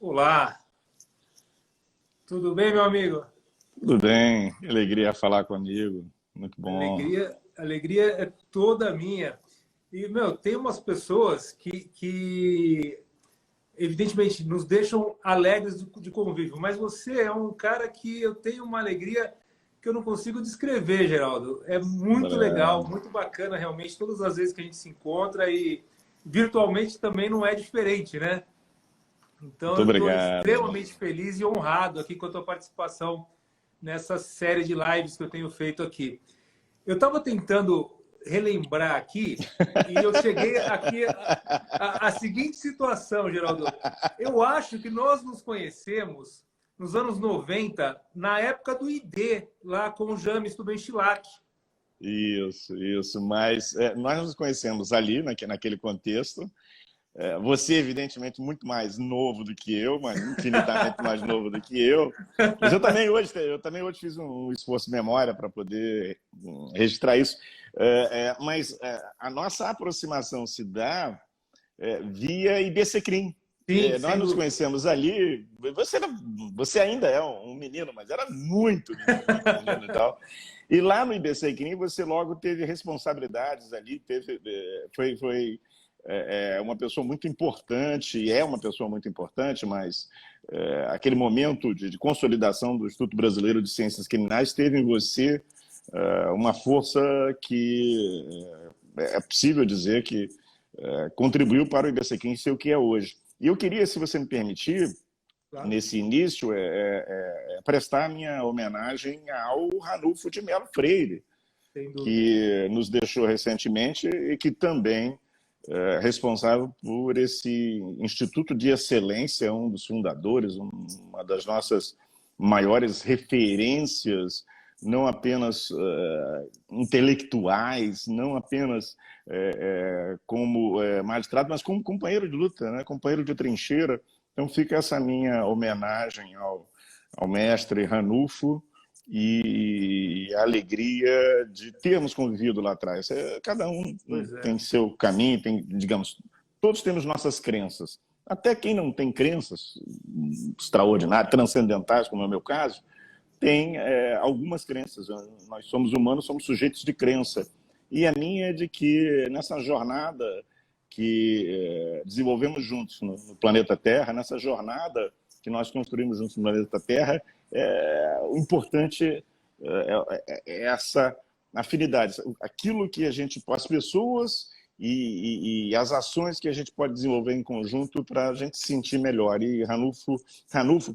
Olá, tudo bem, meu amigo? Tudo bem, que alegria falar comigo, muito bom. Alegria é toda minha. E, meu, tem umas pessoas que evidentemente, nos deixam alegres de convívio, mas você é um cara que eu tenho uma alegria que eu não consigo descrever, Geraldo. É muito legal, Obrigado. muito bacana, realmente, todas as vezes que a gente se encontra e virtualmente também não é diferente, né? Então, Muito eu estou obrigado. extremamente feliz e honrado aqui com a tua participação nessa série de lives que eu tenho feito aqui. Eu estava tentando relembrar aqui e eu cheguei aqui a seguinte situação, Geraldo. Eu acho que nós nos conhecemos nos anos 90, na época do ID, lá com o James Tubenchilac. Isso, mas nós nos conhecemos ali, naquele contexto. Você, evidentemente, muito mais novo do que eu, mas infinitamente mais novo do que eu. Mas eu também hoje fiz um esforço de memória para poder registrar isso. Mas a nossa aproximação se dá via IBCCRIM. Sim, Nós sem nos dúvida. conhecemos ali. Você ainda é um menino, mas era muito menino e tal. E lá no IBCCRIM você logo teve responsabilidades ali, foi uma pessoa muito importante, e é uma pessoa muito importante, mas aquele momento de consolidação do Instituto Brasileiro de Ciências Criminais teve em você uma força que é possível dizer que contribuiu para o IBCCRIM ser o que é hoje. E eu queria, se você me permitir, Claro, nesse início, prestar minha homenagem ao Ranulfo de Melo Freire, sem dúvida. que nos deixou recentemente e que também é responsável por esse Instituto de Excelência, um dos fundadores, uma das nossas maiores referências, não apenas intelectuais, não apenas como magistrado, mas como companheiro de luta, né? Companheiro de trincheira. Então fica essa minha homenagem ao mestre Ranulfo e a alegria de termos convivido lá atrás. Cada um Pois é. tem seu caminho, digamos, todos temos nossas crenças. Até quem não tem crenças extraordinárias, transcendentais, como é o meu caso, tem algumas crenças. Nós somos humanos, somos sujeitos de crença. E a minha é de que nessa jornada que desenvolvemos juntos no planeta Terra, nessa jornada que nós construímos juntos no planeta Terra, o importante é essa afinidade, aquilo que a gente, as pessoas e as ações que a gente pode desenvolver em conjunto para a gente se sentir melhor. E Ranulfo,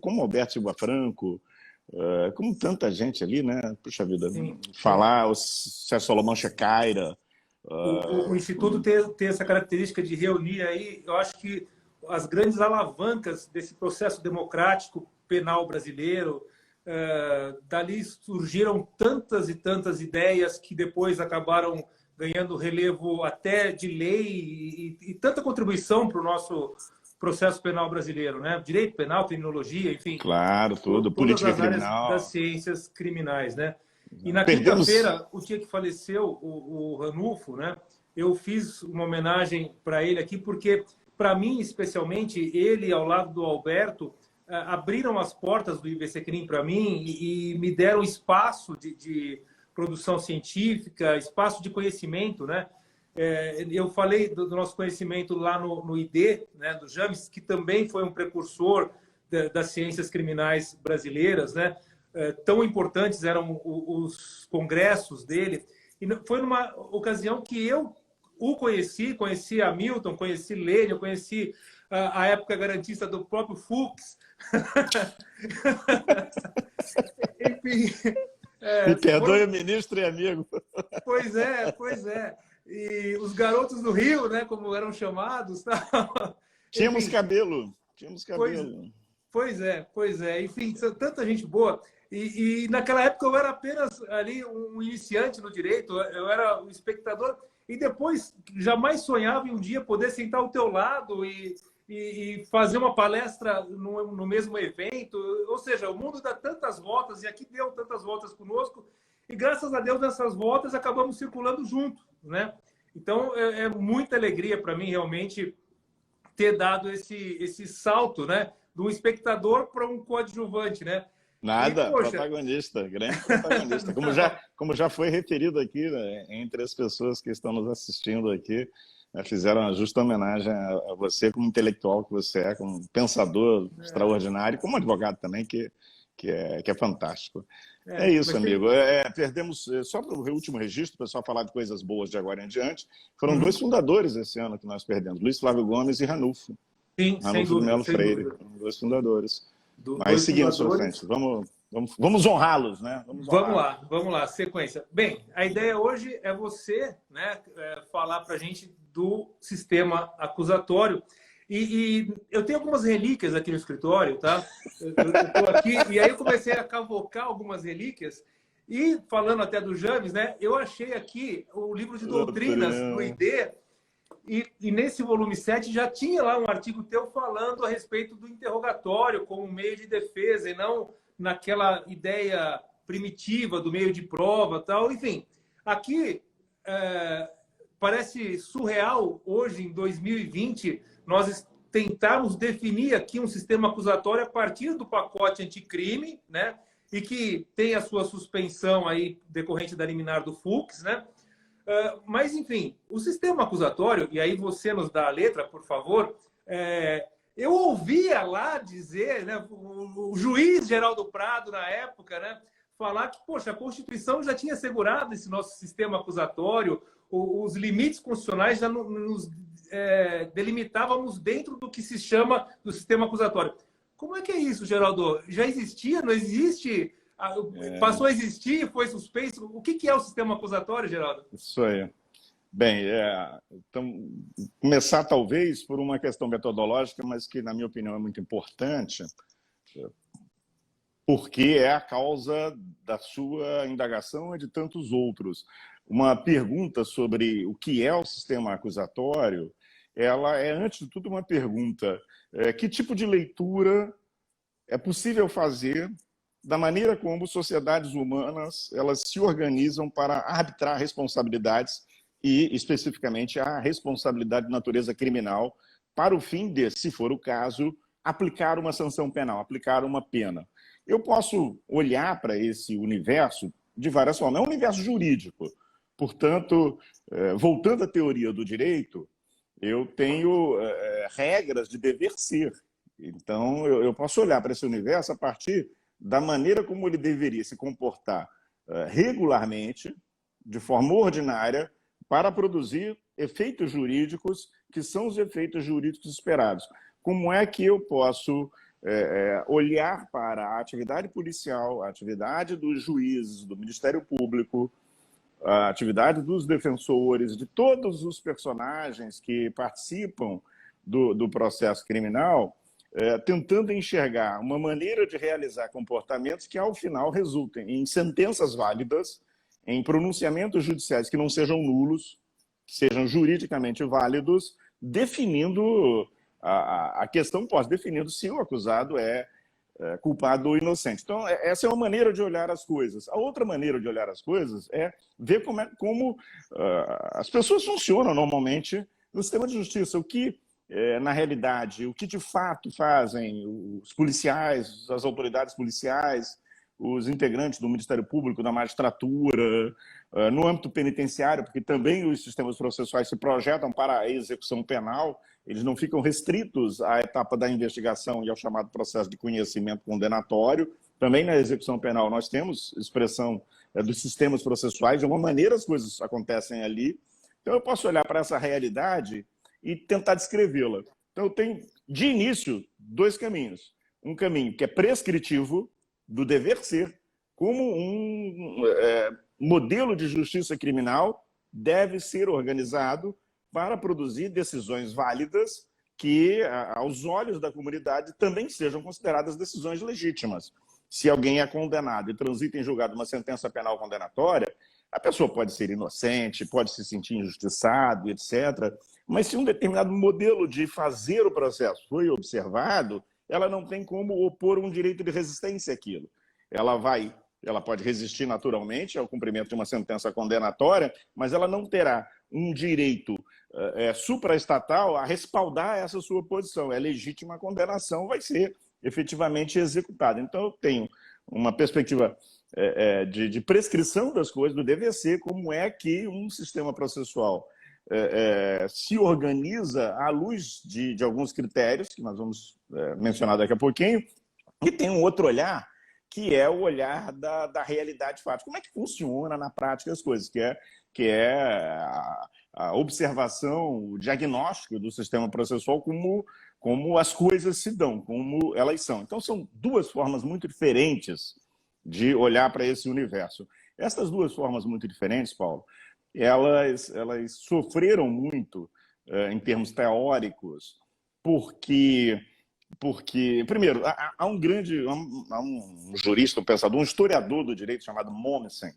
como Alberto Silva Franco, como tanta gente ali, né? Puxa vida, Sim, sim. falar o Sérgio Salomão Checaira. O Instituto ter essa característica de reunir aí, eu acho que as grandes alavancas desse processo democrático penal brasileiro, dali surgiram tantas e tantas ideias que depois acabaram ganhando relevo até de lei e tanta contribuição para o nosso processo penal brasileiro, né? Direito penal, criminologia, enfim, Claro, tudo, todas política as áreas das criminal. ciências criminais, né? E na Perdemos. quinta-feira, o dia que faleceu o Ranulfo, né? Eu fiz uma homenagem para ele aqui, porque, para mim, especialmente, ele, ao lado do Alberto, abriram as portas do IBCCRIM para mim e me deram espaço de produção científica, espaço de conhecimento, né? Eu falei do nosso conhecimento lá no ID, né, do James, que também foi um precursor das ciências criminais brasileiras, né? Tão importantes eram os congressos dele. E foi numa ocasião que eu o conheci Hamilton, conheci Lênin, conheci a época garantista do próprio Fux. Enfim, Me perdoe, foram... ministro e amigo. Pois é, pois é. E os garotos do Rio, né, como eram chamados, Tínhamos enfim, cabelo, tínhamos pois, cabelo. pois é, pois é. Enfim, tanta gente boa. E naquela época eu era apenas ali um iniciante no direito, eu era um espectador, e depois jamais sonhava em um dia poder sentar ao teu lado e fazer uma palestra no mesmo evento. Ou seja, o mundo dá tantas voltas, e aqui deu tantas voltas conosco, e graças a Deus nessas voltas acabamos circulando juntos, né? Então é muita alegria para mim realmente ter dado esse salto, né? de um espectador para um coadjuvante, né? Nada, E, poxa... protagonista, grande protagonista. Como já foi referido aqui, né, entre as pessoas que estão nos assistindo aqui, fizeram uma justa homenagem a você como intelectual que você é, como pensador extraordinário, como advogado também, que é fantástico. É isso, amigo. Perdemos, só para o último registro, o pessoal falar de coisas boas de agora em diante, foram dois fundadores esse ano que nós perdemos, Luiz Flávio Gomes e Ranulfo. Sim, sem Ranulfo de dúvida, Melo sem Freire, dúvida. dois fundadores. Mas Dois seguindo sua fundadores. frente, vamos honrá-los, né? Vamos lá, sequência. Bem, a ideia hoje é você, né, falar para a gente do sistema acusatório. E eu tenho algumas relíquias aqui no escritório, tá? Eu estou aqui, e aí eu comecei a cavocar algumas relíquias. E falando até do James, né, eu achei aqui o livro de doutrinas do ID. E nesse volume 7 já tinha lá um artigo teu falando a respeito do interrogatório como meio de defesa e não naquela ideia primitiva do meio de prova tal. Enfim, aqui parece surreal hoje, em 2020, nós tentarmos definir aqui um sistema acusatório a partir do pacote anticrime, né? E que tem a sua suspensão aí decorrente da liminar do Fux, né? Mas, enfim, o sistema acusatório, e aí você nos dá a letra, por favor, eu ouvia lá dizer, né, o juiz Geraldo Prado, na época, né, falar que, poxa, a Constituição já tinha assegurado esse nosso sistema acusatório, os limites constitucionais já nos delimitávamos dentro do que se chama do sistema acusatório. Como é que é isso, Geraldo? Já existia? Não existe? Passou a existir? Foi suspenso? O que é o sistema acusatório, Geraldo? Isso aí. Bem, então, começar talvez por uma questão metodológica, mas que, na minha opinião, é muito importante, porque é a causa da sua indagação e de tantos outros. Uma pergunta sobre o que é o sistema acusatório, ela é, antes de tudo, uma pergunta: que tipo de leitura é possível fazer da maneira como sociedades humanas elas se organizam para arbitrar responsabilidades e, especificamente, a responsabilidade de natureza criminal para o fim de, se for o caso, aplicar uma sanção penal, aplicar uma pena. Eu posso olhar para esse universo de várias formas. É um universo jurídico. Portanto, voltando à teoria do direito, eu tenho regras de dever ser. Então, eu posso olhar para esse universo a partir da maneira como ele deveria se comportar regularmente, de forma ordinária, para produzir efeitos jurídicos que são os efeitos jurídicos esperados. Como é que eu posso olhar para a atividade policial, a atividade dos juízes, do Ministério Público, a atividade dos defensores, de todos os personagens que participam do processo criminal, tentando enxergar uma maneira de realizar comportamentos que, ao final, resultem em sentenças válidas, em pronunciamentos judiciais que não sejam nulos, que sejam juridicamente válidos, definindo a questão definindo se o acusado é culpado ou inocente. Então, essa é uma maneira de olhar as coisas. A outra maneira de olhar as coisas é ver como as pessoas funcionam normalmente no sistema de justiça. O que, na realidade, o que de fato fazem os policiais, as autoridades policiais, os integrantes do Ministério Público, da magistratura, no âmbito penitenciário, porque também os sistemas processuais se projetam para a execução penal, eles não ficam restritos à etapa da investigação e ao chamado processo de conhecimento condenatório. Também na execução penal nós temos expressão dos sistemas processuais, de uma maneira as coisas acontecem ali. Então eu posso olhar para essa realidade e tentar descrevê-la. Então eu tenho, de início, dois caminhos. Um caminho que é prescritivo, do dever ser, como um modelo de justiça criminal deve ser organizado para produzir decisões válidas que, aos olhos da comunidade, também sejam consideradas decisões legítimas. Se alguém é condenado e transita em julgado uma sentença penal condenatória, a pessoa pode ser inocente, pode se sentir injustiçado, etc. Mas se um determinado modelo de fazer o processo foi observado, ela não tem como opor um direito de resistência àquilo. Ela pode resistir naturalmente ao cumprimento de uma sentença condenatória, mas ela não terá um direito supraestatal a respaldar essa sua posição. É legítima a condenação, vai ser efetivamente executada. Então, eu tenho uma perspectiva de prescrição das coisas, do dever ser, como é que um sistema processual se organiza à luz de alguns critérios, que nós vamos mencionar daqui a pouquinho, e tem um outro olhar, que é o olhar da realidade fática. Como é que funciona na prática as coisas, que é a observação, o diagnóstico do sistema processual, como as coisas se dão, como elas são. Então, são duas formas muito diferentes de olhar para esse universo. Essas duas formas muito diferentes, Paulo, elas sofreram muito em termos teóricos, porque primeiro, há um jurista, um pensador, um historiador do direito chamado Mommsen,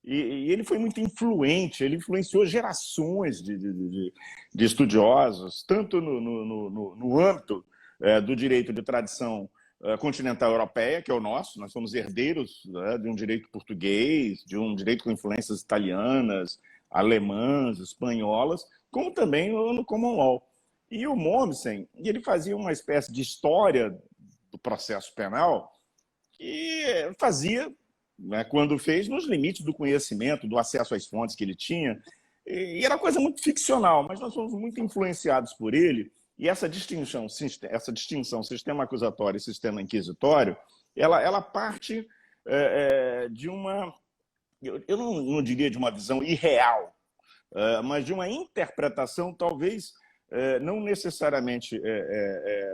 e ele foi muito influente, ele influenciou gerações de estudiosos, tanto no âmbito do direito de tradição continental europeia, que é o nosso, nós somos herdeiros, né, de um direito português, de um direito com influências italianas, alemãs, espanholas, como também no common law. E o Mommsen, ele fazia uma espécie de história do processo penal que fazia, né, quando fez, nos limites do conhecimento, do acesso às fontes que ele tinha. E era coisa muito ficcional, mas nós fomos muito influenciados por ele. E essa distinção sistema acusatório e sistema inquisitório, ela parte de uma, eu não diria de uma visão irreal, mas de uma interpretação talvez não necessariamente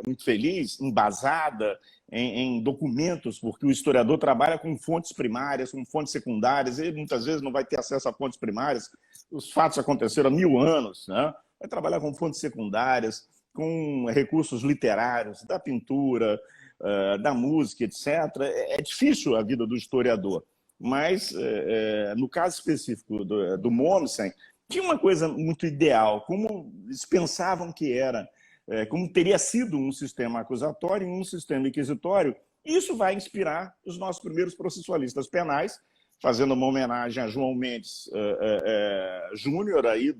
muito feliz, embasada em documentos, porque o historiador trabalha com fontes primárias, com fontes secundárias, ele muitas vezes não vai ter acesso a fontes primárias, os fatos aconteceram há 1000 anos, né? Vai trabalhar com fontes secundárias, com recursos literários, da pintura, da música, etc. É difícil a vida do historiador, mas no caso específico do Mommsen, tinha uma coisa muito ideal, como eles pensavam que era, como teria sido um sistema acusatório e um sistema inquisitório. Isso vai inspirar os nossos primeiros processualistas penais, fazendo uma homenagem a João Mendes Júnior, aí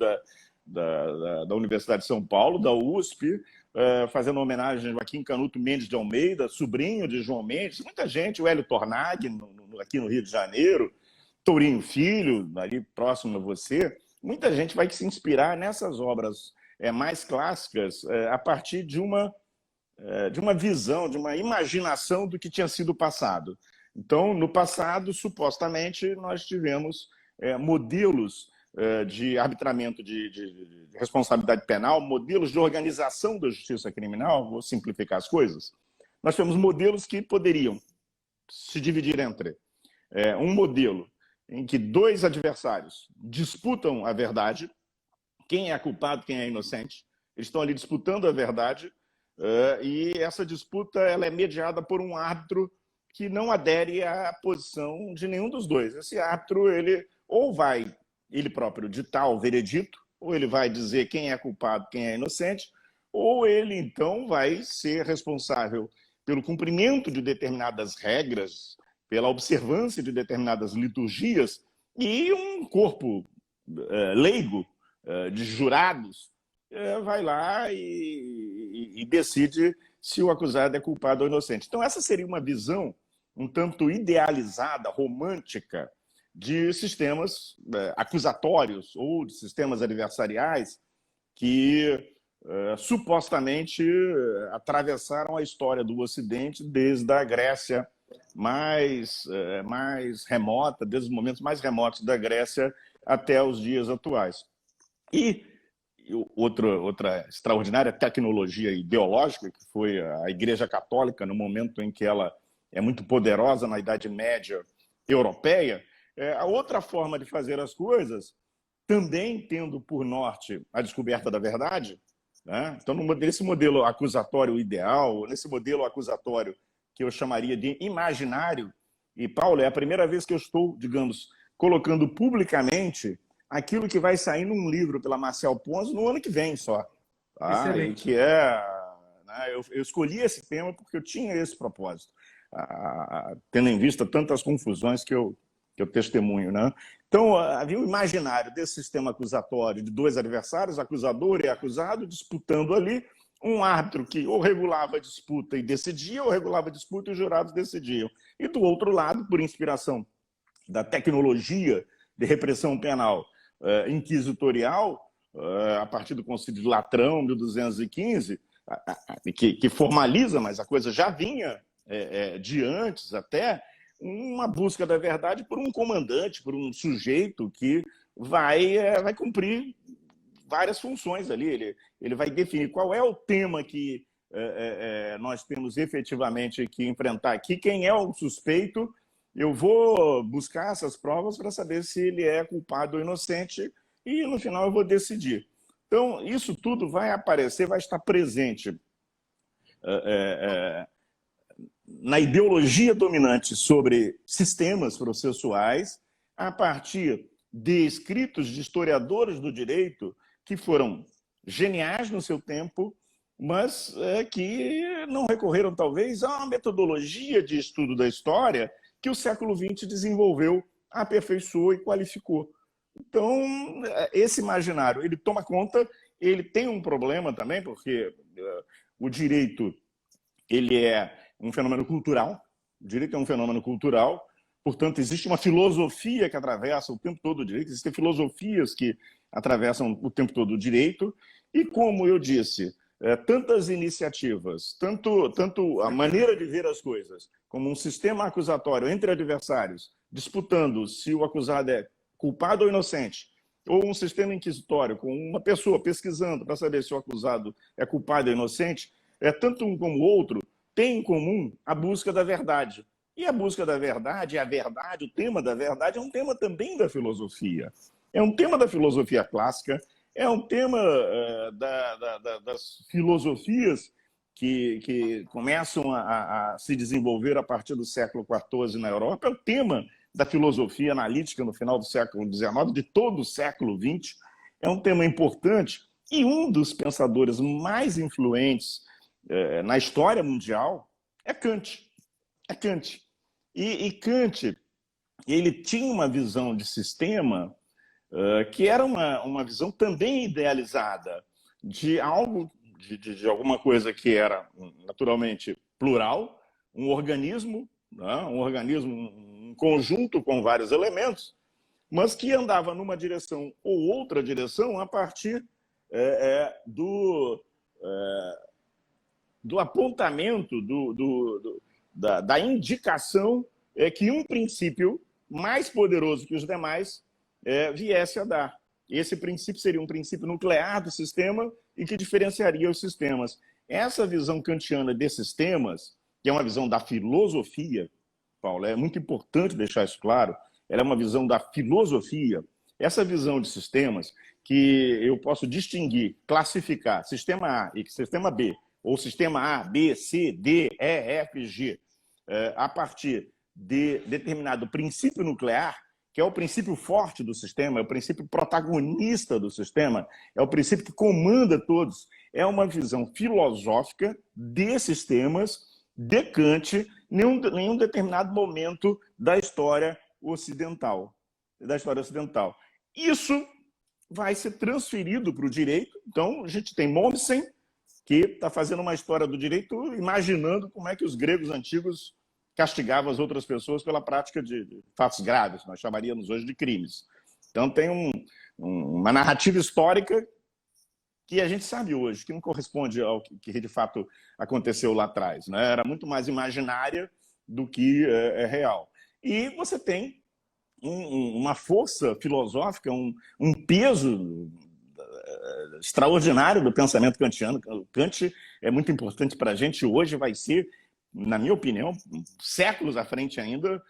da Universidade de São Paulo, da USP, fazendo homenagem a Joaquim Canuto Mendes de Almeida, sobrinho de João Mendes, muita gente, o Hélio Tornag, aqui no Rio de Janeiro, Tourinho Filho, ali próximo a você. Muita gente vai se inspirar nessas obras mais clássicas a partir de uma visão, de uma imaginação do que tinha sido o passado. Então, no passado, supostamente, nós tivemos modelos de arbitramento de responsabilidade penal, modelos de organização da justiça criminal, vou simplificar as coisas. Nós temos modelos que poderiam se dividir entre um modelo em que dois adversários disputam a verdade, quem é culpado, quem é inocente, eles estão ali disputando a verdade, e essa disputa ela é mediada por um árbitro que não adere à posição de nenhum dos dois. Esse árbitro, ele ou vai ele próprio ditar o veredito, ou ele vai dizer quem é culpado, quem é inocente, ou ele, então, vai ser responsável pelo cumprimento de determinadas regras, pela observância de determinadas liturgias, e um corpo leigo de jurados vai lá e decide se o acusado é culpado ou inocente. Então, essa seria uma visão um tanto idealizada, romântica, de sistemas acusatórios ou de sistemas adversariais que supostamente atravessaram a história do Ocidente desde a Grécia mais remota, desde os momentos mais remotos da Grécia até os dias atuais. E outra extraordinária tecnologia ideológica, que foi a Igreja Católica, no momento em que ela é muito poderosa na Idade Média europeia, a outra forma de fazer as coisas, também tendo por norte a descoberta da verdade, né? Então, nesse modelo acusatório ideal, nesse modelo acusatório que eu chamaria de imaginário, e, Paulo, é a primeira vez que eu estou, digamos, colocando publicamente aquilo que vai sair num livro pela Marcel Pons no ano que vem só. Tá? E que né, eu escolhi esse tema porque eu tinha esse propósito, tendo em vista tantas confusões que eu testemunho, né? Então, havia um imaginário desse sistema acusatório de dois adversários, acusador e acusado, disputando ali, Um árbitro que ou regulava a disputa e decidia, ou regulava a disputa e os jurados decidiam. E, do outro lado, por inspiração da tecnologia de repressão penal inquisitorial, a partir do Concílio de Latrão, 1215, que formaliza, mas a coisa já vinha de antes até, uma busca da verdade por um comandante, por um sujeito que vai cumprir várias funções ali. Ele vai definir qual é o tema que nós temos efetivamente que enfrentar aqui, quem é o suspeito. Eu vou buscar essas provas para saber se ele é culpado ou inocente e, no final, eu vou decidir. Então, isso tudo vai aparecer, vai estar presente na ideologia dominante sobre sistemas processuais, a partir de escritos de historiadores do direito que foram geniais no seu tempo, mas que não recorreram, talvez, a uma metodologia de estudo da história que o século XX desenvolveu, aperfeiçoou e qualificou. Então, esse imaginário, ele toma conta, ele tem um problema também, porque o direito ele é um fenômeno cultural, o direito é um fenômeno cultural, portanto, existe uma filosofia que atravessa o tempo todo o direito, existem filosofias que atravessam o tempo todo o direito, e como eu disse, tantas iniciativas, tanto a maneira de ver as coisas, como um sistema acusatório entre adversários, disputando se o acusado é culpado ou inocente, ou um sistema inquisitório com uma pessoa pesquisando para saber se o acusado é culpado ou inocente, tanto um como o outro tem em comum a busca da verdade. E a busca da verdade, o tema da verdade, é um tema também da filosofia. É um tema da filosofia clássica, é um tema das filosofias que começam a se desenvolver a partir do século XIV na Europa, é o tema da filosofia analítica no final do século XIX, de todo o século XX. É um tema importante e um dos pensadores mais influentes na história mundial é Kant. E Kant, ele tinha uma visão de sistema que era uma visão também idealizada de algo, de alguma coisa que era naturalmente plural, um organismo, né? Um conjunto com vários elementos, mas que andava numa direção ou outra direção a partir do apontamento, da indicação que um princípio mais poderoso que os demais viesse a dar. Esse princípio seria um princípio nuclear do sistema e que diferenciaria os sistemas. Essa visão kantiana de sistemas, que é uma visão da filosofia, Paulo, é muito importante deixar isso claro, ela é uma visão da filosofia. Essa visão de sistemas que eu posso distinguir, classificar sistema A e sistema B, ou sistema A, B, C, D, E, F, G, a partir de determinado princípio nuclear, que é o princípio forte do sistema, é o princípio protagonista do sistema, é o princípio que comanda todos. É uma visão filosófica de sistemas, de Kant, em um determinado momento da história ocidental. Isso vai ser transferido para o direito. Então, a gente tem Mommsen, que está fazendo uma história do direito imaginando como é que os gregos antigos castigavam as outras pessoas pela prática de fatos graves, nós chamaríamos hoje de crimes. Então tem uma narrativa histórica que a gente sabe hoje, que não corresponde ao que de fato aconteceu lá atrás, né? Era muito mais imaginária do que real. E você tem uma força filosófica, um peso extraordinário do pensamento kantiano. Kant é muito importante para a gente hoje, vai ser, na minha opinião, séculos à frente ainda,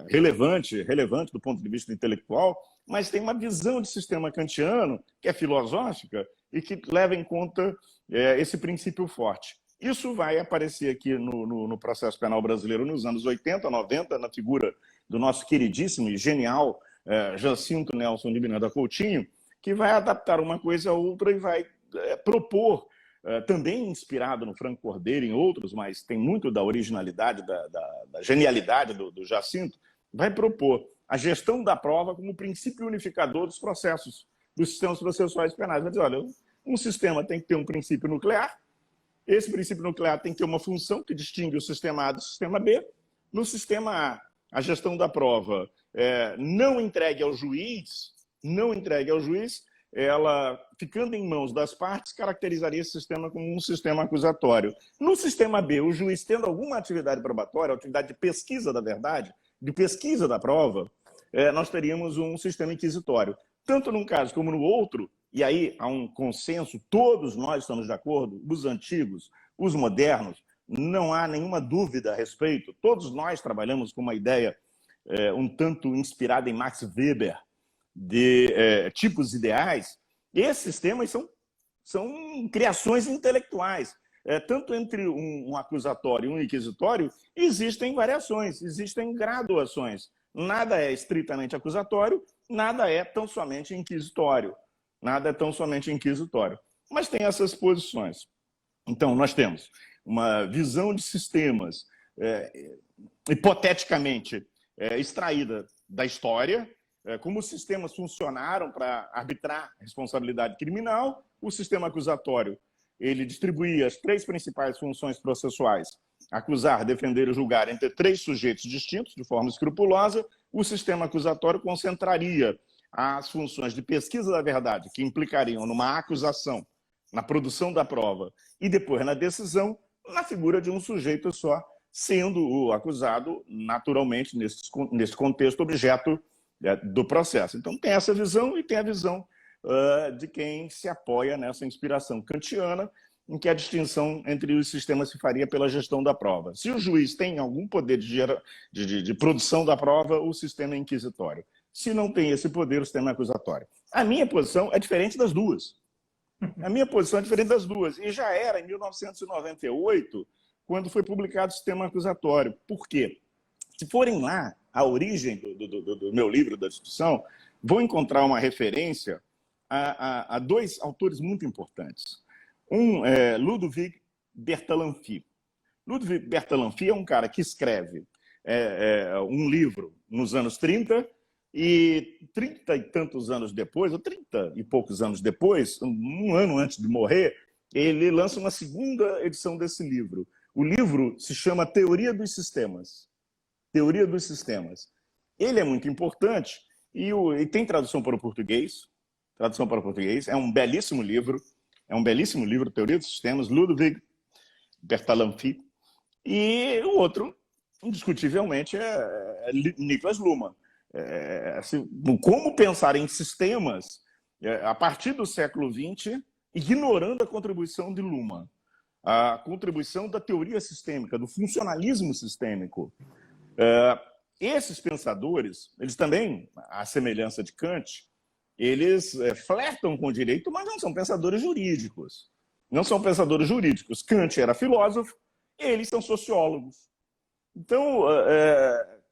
relevante do ponto de vista intelectual, mas tem uma visão de sistema kantiano que é filosófica e que leva em conta esse princípio forte. Isso vai aparecer aqui no processo penal brasileiro nos anos 80, 90, na figura do nosso queridíssimo e genial Jacinto Nelson de Miranda Coutinho, que vai adaptar uma coisa a outra e vai propor, também inspirado no Franco Cordeiro e em outros, mas tem muito da originalidade, da genialidade do Jacinto, vai propor a gestão da prova como princípio unificador dos processos, dos sistemas processuais penais. Vai dizer, olha, Um sistema tem que ter um princípio nuclear, esse princípio nuclear tem que ter uma função que distingue o sistema A do sistema B. No sistema A, a gestão da prova não entregue ao juiz, ela, ficando em mãos das partes, caracterizaria esse sistema como um sistema acusatório. No sistema B, o juiz tendo alguma atividade probatória, atividade de pesquisa da verdade, de pesquisa da prova, nós teríamos um sistema inquisitório. Tanto num caso como no outro, e aí há um consenso, todos nós estamos de acordo, os antigos, os modernos, não há nenhuma dúvida a respeito, todos nós trabalhamos com uma ideia um tanto inspirada em Max Weber, de tipos ideais. Esses sistemas são criações intelectuais. Tanto entre um acusatório e um inquisitório, existem variações, existem graduações. Nada é estritamente acusatório, nada é tão somente inquisitório. Mas tem essas posições. Então, nós temos uma visão de sistemas hipoteticamente extraída da história, como os sistemas funcionaram para arbitrar responsabilidade criminal. O sistema acusatório, ele distribuía as 3 principais funções processuais: acusar, defender e julgar entre 3 sujeitos distintos, de forma escrupulosa. O sistema acusatório concentraria as funções de pesquisa da verdade, que implicariam numa acusação, na produção da prova, e depois na decisão, na figura de um sujeito só, sendo o acusado, naturalmente, nesse contexto, objeto do processo. Então, tem essa visão e tem a visão de quem se apoia nessa inspiração kantiana, em que a distinção entre os sistemas se faria pela gestão da prova. Se o juiz tem algum poder de produção da prova, o sistema é inquisitório. Se não tem esse poder, o sistema é acusatório. A minha posição é diferente das duas. E já era em 1998, quando foi publicado o sistema acusatório. Por quê? Se forem lá, a origem do meu livro, da discussão, vão encontrar uma referência a 2 autores muito importantes. Um é Ludwig Bertalanffy. Ludwig Bertalanffy é um cara que escreve um livro nos anos 30, e 30 e tantos anos depois, ou 30 e poucos anos depois, um ano antes de morrer, ele lança uma segunda edição desse livro. O livro se chama Teoria dos Sistemas. Ele é muito importante e tem tradução para o português. É um belíssimo livro, Teoria dos Sistemas, Ludwig Bertalanffy. E o outro, indiscutivelmente, é Niklas Luhmann. Como pensar em sistemas a partir do século XX, ignorando a contribuição de Luhmann, a contribuição da teoria sistêmica, do funcionalismo sistêmico. Esses pensadores, eles também, à semelhança de Kant, eles flertam com o direito, mas não são pensadores jurídicos. Kant era filósofo, eles são sociólogos. Então,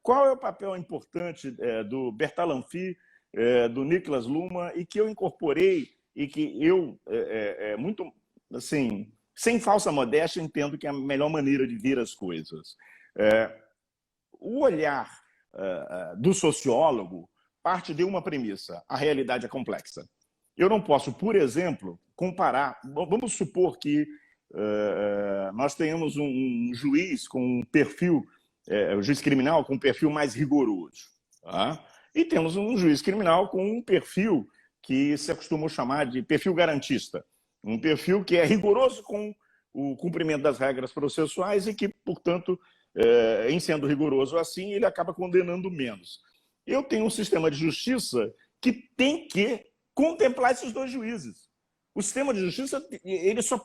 qual é o papel importante do Bertalanffy, do Niklas Luhmann, e que eu incorporei e que eu, muito assim, sem falsa modéstia, entendo que é a melhor maneira de ver as coisas. O olhar do sociólogo parte de uma premissa: a realidade é complexa. Eu não posso, por exemplo, comparar. Vamos supor que nós tenhamos um juiz com um perfil, o juiz criminal com um perfil mais rigoroso, tá? E temos um juiz criminal com um perfil que se acostumou chamar de perfil garantista, um perfil que é rigoroso com o cumprimento das regras processuais e que, portanto, em sendo rigoroso assim, ele acaba condenando menos. Eu tenho um sistema de justiça que tem que contemplar esses 2 juízes. O sistema de justiça, ele só,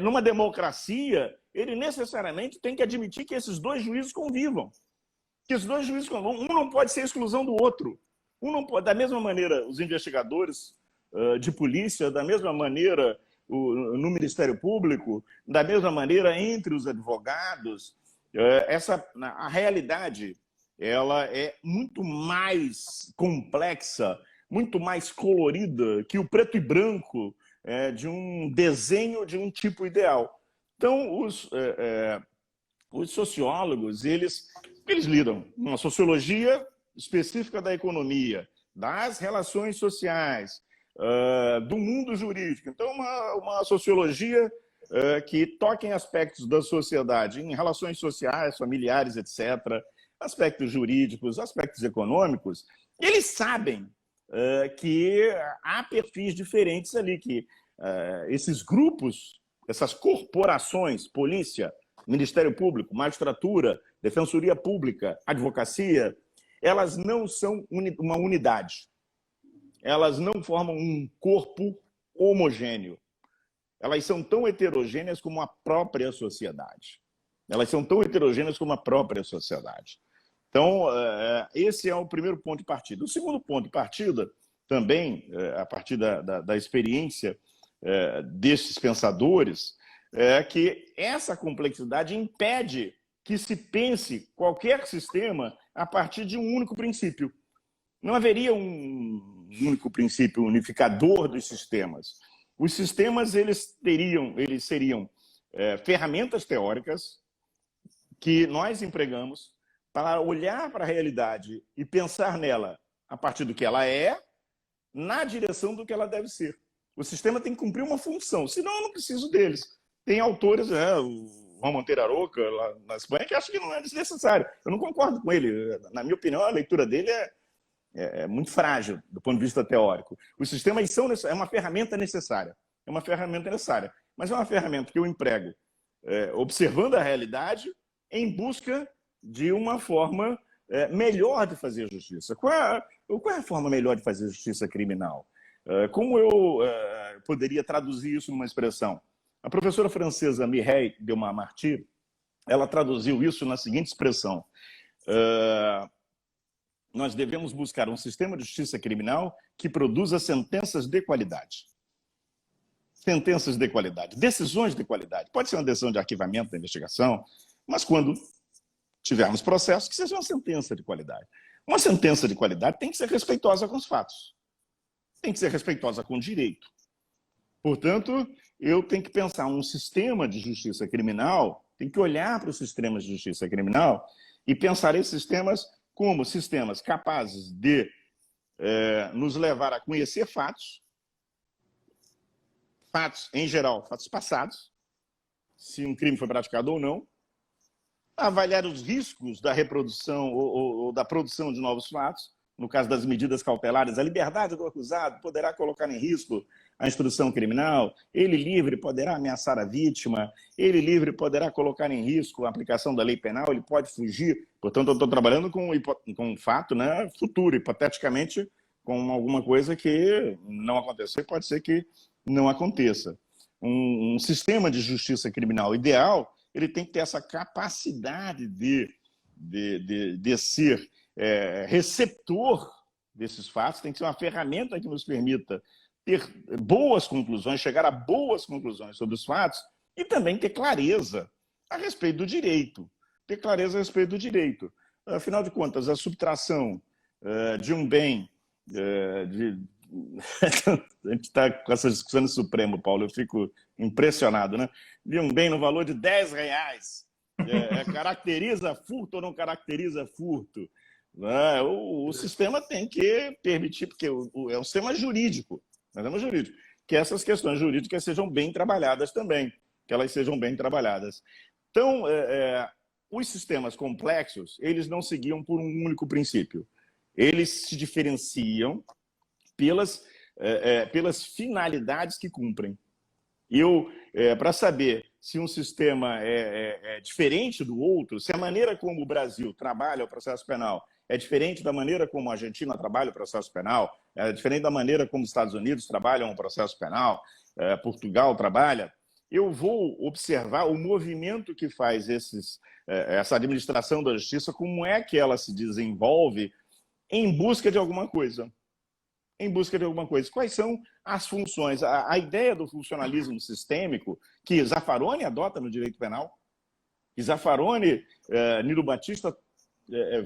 numa democracia, ele necessariamente tem que admitir que esses 2 juízes convivam. Um não pode ser exclusão do outro. Da mesma maneira, os investigadores de polícia, da mesma maneira, no Ministério Público, da mesma maneira, entre os advogados. A realidade, ela é muito mais complexa, muito mais colorida que o preto e branco de um desenho de um tipo ideal. Então, os sociólogos, eles lidam com uma sociologia específica da economia, das relações sociais, do mundo jurídico. Então, uma sociologia que toca em aspectos da sociedade, em relações sociais, familiares, etc., aspectos jurídicos, aspectos econômicos, eles sabem que há perfis diferentes ali, que esses grupos, essas corporações, polícia, Ministério Público, magistratura, defensoria pública, advocacia, elas não são uma unidade. Elas não formam um corpo homogêneo. Elas são tão heterogêneas como a própria sociedade. Elas são tão heterogêneas como a própria sociedade. Então, esse é o primeiro ponto de partida. O segundo ponto de partida, também, a partir da experiência desses pensadores, é que essa complexidade impede que se pense qualquer sistema a partir de um único princípio. Não haveria um único princípio unificador dos sistemas. Os sistemas eles seriam ferramentas teóricas que nós empregamos para olhar para a realidade e pensar nela a partir do que ela é, na direção do que ela deve ser. O sistema tem que cumprir uma função, senão eu não preciso deles. Tem autores, o Juan Montero Aroca, lá na Espanha, que acham que não é desnecessário. Eu não concordo com ele. Na minha opinião, a leitura dele é muito frágil do ponto de vista teórico. Os sistemas é uma ferramenta necessária. É uma ferramenta necessária. Mas é uma ferramenta que eu emprego observando a realidade em busca de uma forma melhor de fazer justiça. Qual é a forma melhor de fazer justiça criminal? Como eu poderia traduzir isso numa expressão? A professora francesa Mireille Delmas-Marty, ela traduziu isso na seguinte expressão: nós devemos buscar um sistema de justiça criminal que produza sentenças de qualidade. Sentenças de qualidade, decisões de qualidade. Pode ser uma decisão de arquivamento da investigação, mas quando tivermos processos, que seja uma sentença de qualidade. Uma sentença de qualidade tem que ser respeitosa com os fatos. Tem que ser respeitosa com o direito. Portanto, eu tenho que pensar um sistema de justiça criminal, tem que olhar para os sistemas de justiça criminal e pensar esses sistemas como sistemas capazes de nos levar a conhecer fatos em geral, fatos passados, se um crime foi praticado ou não, avaliar os riscos da reprodução ou da produção de novos fatos. No caso das medidas cautelares, a liberdade do acusado poderá colocar em risco a instrução criminal, ele livre poderá ameaçar a vítima, ele livre poderá colocar em risco a aplicação da lei penal, ele pode fugir. Portanto, eu estou trabalhando com um fato, né, futuro, hipoteticamente, com alguma coisa que não aconteceu e pode ser que não aconteça. Um sistema de justiça criminal ideal, ele tem que ter essa capacidade de ser receptor desses fatos, tem que ser uma ferramenta que nos permita ter boas conclusões, chegar a boas conclusões sobre os fatos e também ter clareza a respeito do direito. Ter clareza a respeito do direito. Afinal de contas, a subtração de um bem... A gente está com essa discussão no Supremo, Paulo, eu fico impressionado, né? De um bem no valor de R$10. Caracteriza furto ou não caracteriza furto? O sistema tem que permitir, porque é um sistema jurídico, que essas questões jurídicas sejam bem trabalhadas também, que elas sejam bem trabalhadas. Então, os sistemas complexos, eles não seguiam por um único princípio. Eles se diferenciam pelas finalidades que cumprem. Para saber se um sistema é diferente do outro, se a maneira como o Brasil trabalha o processo penal é diferente da maneira como a Argentina trabalha o processo penal, é diferente da maneira como os Estados Unidos trabalham o processo penal, Portugal trabalha, eu vou observar o movimento que faz essa administração da justiça, como é que ela se desenvolve em busca de alguma coisa. Em busca de alguma coisa. Quais são as funções? A ideia do funcionalismo sistêmico, que Zaffaroni adota no direito penal, que Zaffaroni, Nilo Batista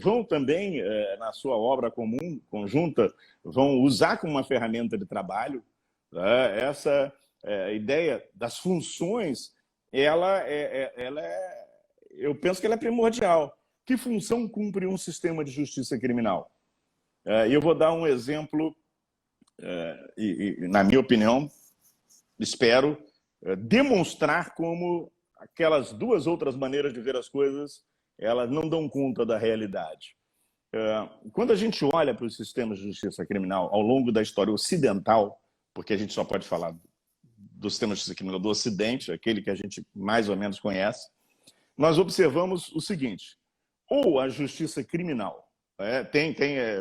vão também, na sua obra comum, conjunta, vão usar como uma ferramenta de trabalho. Essa ideia das funções, eu penso que ela é primordial. Que função cumpre um sistema de justiça criminal? Eu vou dar um exemplo na minha opinião, espero demonstrar como aquelas duas outras maneiras de ver as coisas, elas não dão conta da realidade. Quando a gente olha para os sistemas de justiça criminal ao longo da história ocidental, porque a gente só pode falar do sistema de justiça criminal do Ocidente, aquele que a gente mais ou menos conhece, nós observamos o seguinte: ou a justiça criminal,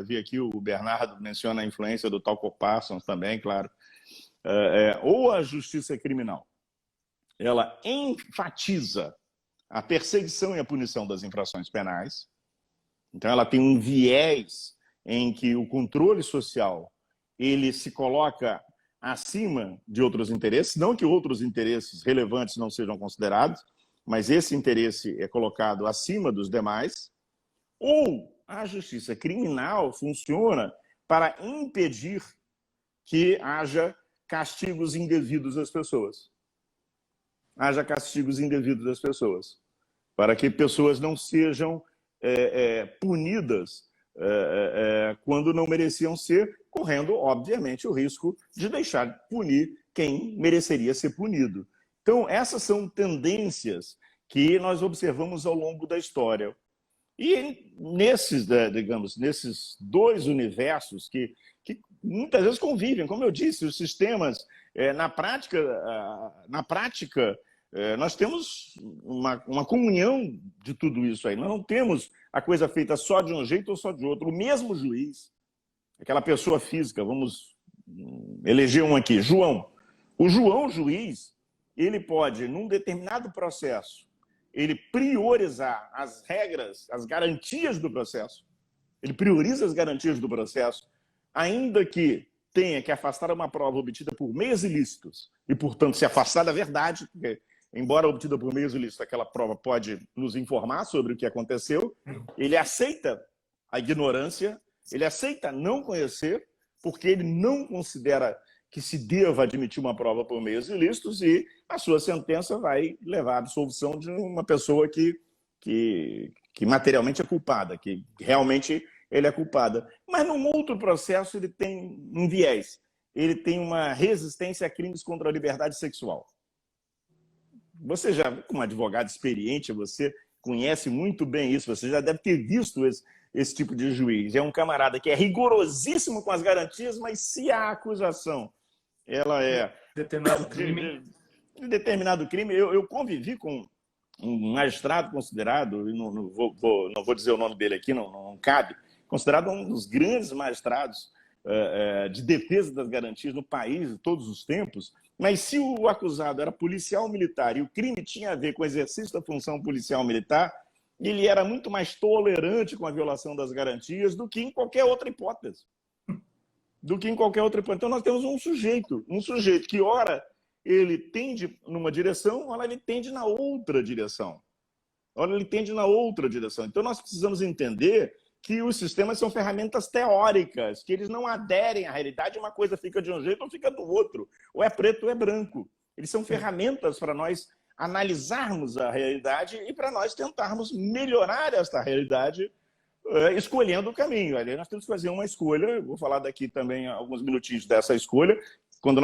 vi aqui o Bernardo menciona a influência do Tucker Parsons também, claro, ou a justiça criminal, ela enfatiza a perseguição e a punição das infrações penais, então ela tem um viés em que o controle social ele se coloca acima de outros interesses, não que outros interesses relevantes não sejam considerados, mas esse interesse é colocado acima dos demais, ou a justiça criminal funciona para impedir que haja castigos indevidos às pessoas. Haja castigos indevidos às pessoas, para que pessoas não sejam punidas quando não mereciam ser, correndo, obviamente, o risco de deixar de punir quem mereceria ser punido. Então, essas são tendências que nós observamos ao longo da história. E nesses dois universos que muitas vezes convivem, como eu disse, os sistemas, na prática, nós temos uma comunhão de tudo isso aí. Nós não temos a coisa feita só de um jeito ou só de outro. O mesmo juiz, aquela pessoa física, vamos eleger um aqui, João. O João, juiz, ele pode, num determinado processo, ele priorizar as regras, as garantias do processo. Ele prioriza as garantias do processo, ainda que tenha que afastar uma prova obtida por meios ilícitos e, portanto, se afastar da verdade, porque, embora obtida por meios ilícitos, aquela prova pode nos informar sobre o que aconteceu, ele aceita a ignorância, ele aceita não conhecer, porque ele não considera que se deva admitir uma prova por meios ilícitos e a sua sentença vai levar à absolvição de uma pessoa que materialmente é culpada, que realmente ele é culpada. Mas num outro processo ele tem um viés, ele tem uma resistência a crimes contra a liberdade sexual. Você já, como advogado experiente, você conhece muito bem isso, você já deve ter visto esse tipo de juiz. É um camarada que é rigorosíssimo com as garantias, mas se a acusação ela é de determinado crime, eu convivi com um magistrado considerado, e não vou dizer o nome dele aqui, não cabe, considerado um dos grandes magistrados de defesa das garantias no país de todos os tempos, mas se o acusado era policial militar e o crime tinha a ver com o exercício da função policial militar, ele era muito mais tolerante com a violação das garantias do que em qualquer outra hipótese. Então nós temos um sujeito que ora ele tende numa direção, ora ele tende na outra direção. Então nós precisamos entender que os sistemas são ferramentas teóricas, que eles não aderem à realidade, uma coisa fica de um jeito ou fica do outro, ou é preto ou é branco. Eles são ferramentas para nós analisarmos a realidade e para nós tentarmos melhorar esta realidade escolhendo o caminho. Ali nós temos que fazer uma escolha, vou falar daqui também alguns minutinhos dessa escolha. Quando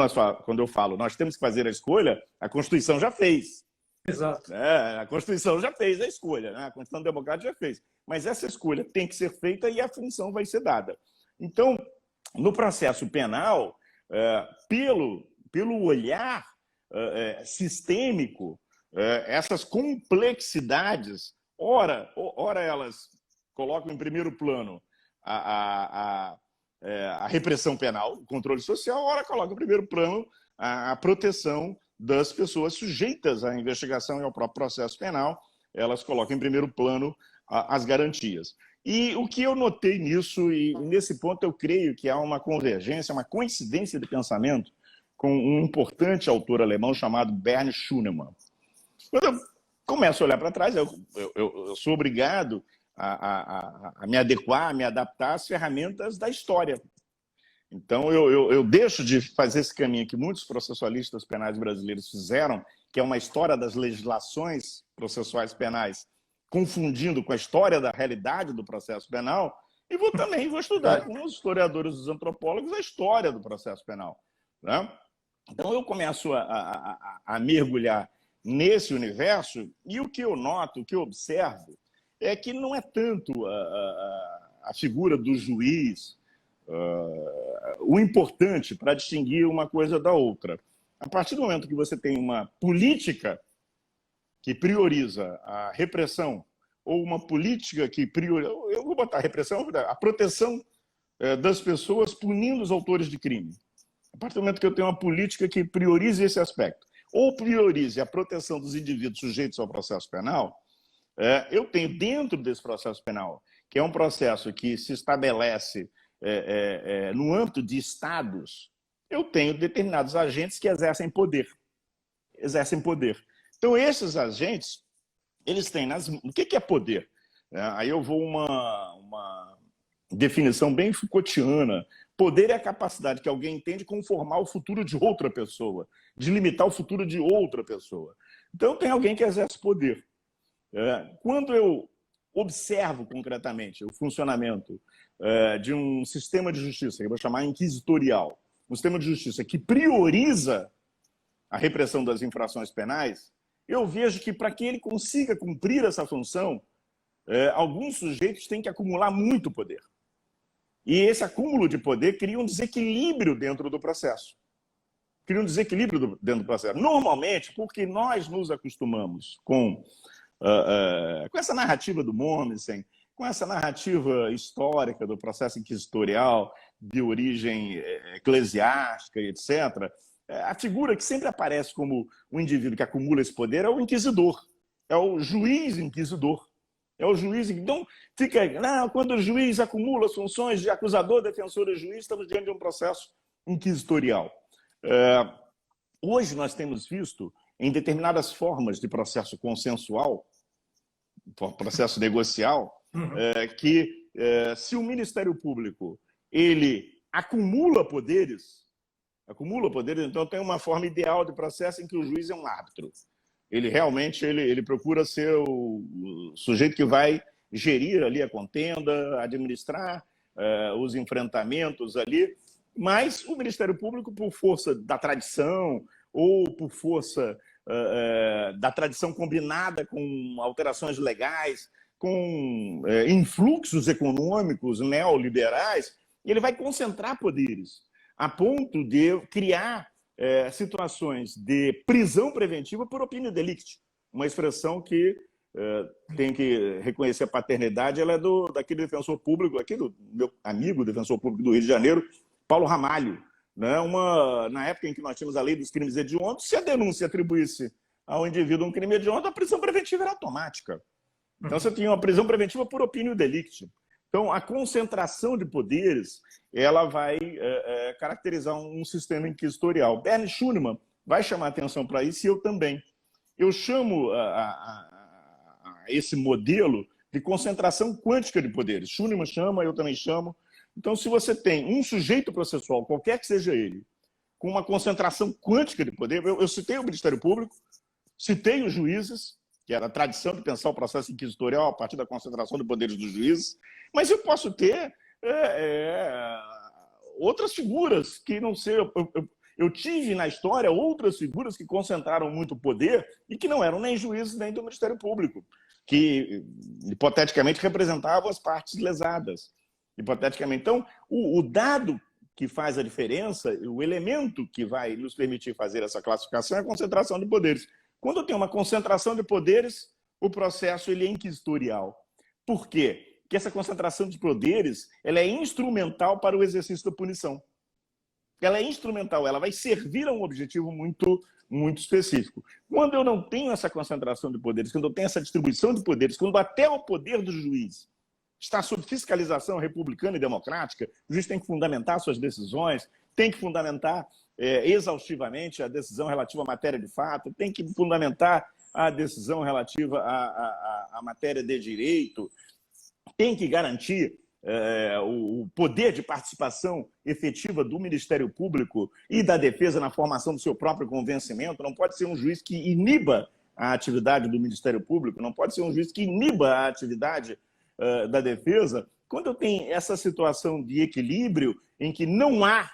eu falo, nós temos que fazer a escolha, a Constituição já fez. Exato. A Constituição já fez a escolha, né? A Constituição Democrática já fez. Mas essa escolha tem que ser feita e a função vai ser dada. Então, no processo penal, pelo olhar sistêmico, essas complexidades, ora elas colocam em primeiro plano a repressão penal, o controle social, ora colocam em primeiro plano a proteção das pessoas sujeitas à investigação e ao próprio processo penal, elas colocam em primeiro plano as garantias. E o que eu notei nisso, e nesse ponto eu creio que há uma convergência, uma coincidência de pensamento com um importante autor alemão chamado Bernd Schunemann. Quando eu começo a olhar para trás, eu sou obrigado a me adequar, a me adaptar às ferramentas da história. Então, eu deixo de fazer esse caminho que muitos processualistas penais brasileiros fizeram, que é uma história das legislações processuais penais, confundindo com a história da realidade do processo penal, e vou estudar com os historiadores, os antropólogos, a história do processo penal, né? Então, eu começo a mergulhar nesse universo e o que eu noto, o que eu observo, é que não é tanto a figura do juiz o importante para distinguir uma coisa da outra. A partir do momento que você tem uma política que prioriza a repressão ou uma política que prioriza... Eu vou botar a repressão, a proteção das pessoas punindo os autores de crime. A partir do momento que eu tenho uma política que priorize esse aspecto, ou priorize a proteção dos indivíduos sujeitos ao processo penal, eu tenho dentro desse processo penal, que é um processo que se estabelece no âmbito de estados, eu tenho determinados agentes que exercem poder. Então, esses agentes, eles têm... O que é poder? Aí eu vou uma definição bem Foucaultiana. Poder é a capacidade que alguém tem de conformar o futuro de outra pessoa, de limitar o futuro de outra pessoa. Então, tem alguém que exerce poder. Quando eu observo concretamente o funcionamento de um sistema de justiça, que eu vou chamar inquisitorial, um sistema de justiça que prioriza a repressão das infrações penais, eu vejo que, para que ele consiga cumprir essa função, alguns sujeitos têm que acumular muito poder. E esse acúmulo de poder cria um desequilíbrio dentro do processo. Normalmente, porque nós nos acostumamos com essa narrativa do Mommsen, com essa narrativa histórica do processo inquisitorial, de origem eclesiástica, etc., a figura que sempre aparece como o indivíduo que acumula esse poder é o inquisidor, é o juiz inquisidor. Então, quando o juiz acumula as funções de acusador, defensor e juiz, estamos diante de um processo inquisitorial. Hoje nós temos visto, em determinadas formas de processo consensual, processo negocial, que se o Ministério Público ele acumula poderes, então tem uma forma ideal de processo em que o juiz é um árbitro. Ele realmente ele procura ser o sujeito que vai gerir ali a contenda, administrar os enfrentamentos ali, mas o Ministério Público, por força da tradição ou por força da tradição combinada com alterações legais, com influxos econômicos neoliberais, ele vai concentrar poderes a ponto de criar situações de prisão preventiva por opinio delicti, uma expressão que tem que reconhecer a paternidade, ela é daquele defensor público, aqui do meu amigo defensor público do Rio de Janeiro, Paulo Ramalho. Né? Na época em que nós tínhamos a lei dos crimes hediondos, se a denúncia atribuísse ao indivíduo um crime hediondo, a prisão preventiva era automática. Então você tinha uma prisão preventiva por opinio delicti. Então, a concentração de poderes ela vai caracterizar um sistema inquisitorial. Bernd Schunemann vai chamar atenção para isso e eu também. Eu chamo esse modelo de concentração quântica de poderes. Schunemann chama, eu também chamo. Então, se você tem um sujeito processual, qualquer que seja ele, com uma concentração quântica de poder, eu citei o Ministério Público, citei os juízes, que era a tradição de pensar o processo inquisitorial a partir da concentração de poderes dos juízes, mas eu posso ter outras figuras que não sei... Eu tive na história outras figuras que concentraram muito poder e que não eram nem juízes nem do Ministério Público, que hipoteticamente representavam as partes lesadas. Hipoteticamente. Então, o dado que faz a diferença, o elemento que vai nos permitir fazer essa classificação é a concentração de poderes. Quando eu tenho uma concentração de poderes, o processo ele é inquisitorial. Por quê? Porque essa concentração de poderes ela é instrumental para o exercício da punição. Ela é instrumental, ela vai servir a um objetivo muito específico. Quando eu não tenho essa concentração de poderes, quando eu tenho essa distribuição de poderes, quando até o poder do juiz está sob fiscalização republicana e democrática, o juiz tem que fundamentar suas decisões, tem que fundamentar exaustivamente a decisão relativa à matéria de fato, tem que fundamentar a decisão relativa à matéria de direito, tem que garantir o poder de participação efetiva do Ministério Público e da defesa na formação do seu próprio convencimento. Não pode ser um juiz que iniba a atividade do Ministério Público, não pode ser um juiz que iniba a atividade da defesa, quando eu tenho essa situação de equilíbrio em que não há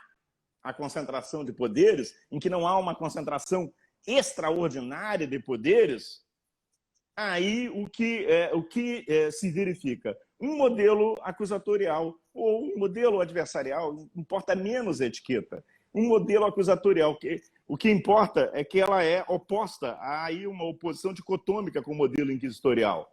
a concentração de poderes, em que não há uma concentração extraordinária de poderes, aí o que se verifica? Um modelo acusatorial ou um modelo adversarial, importa menos a etiqueta. Um modelo acusatorial, o que importa é que ela é oposta a aí uma oposição dicotômica com o modelo inquisitorial.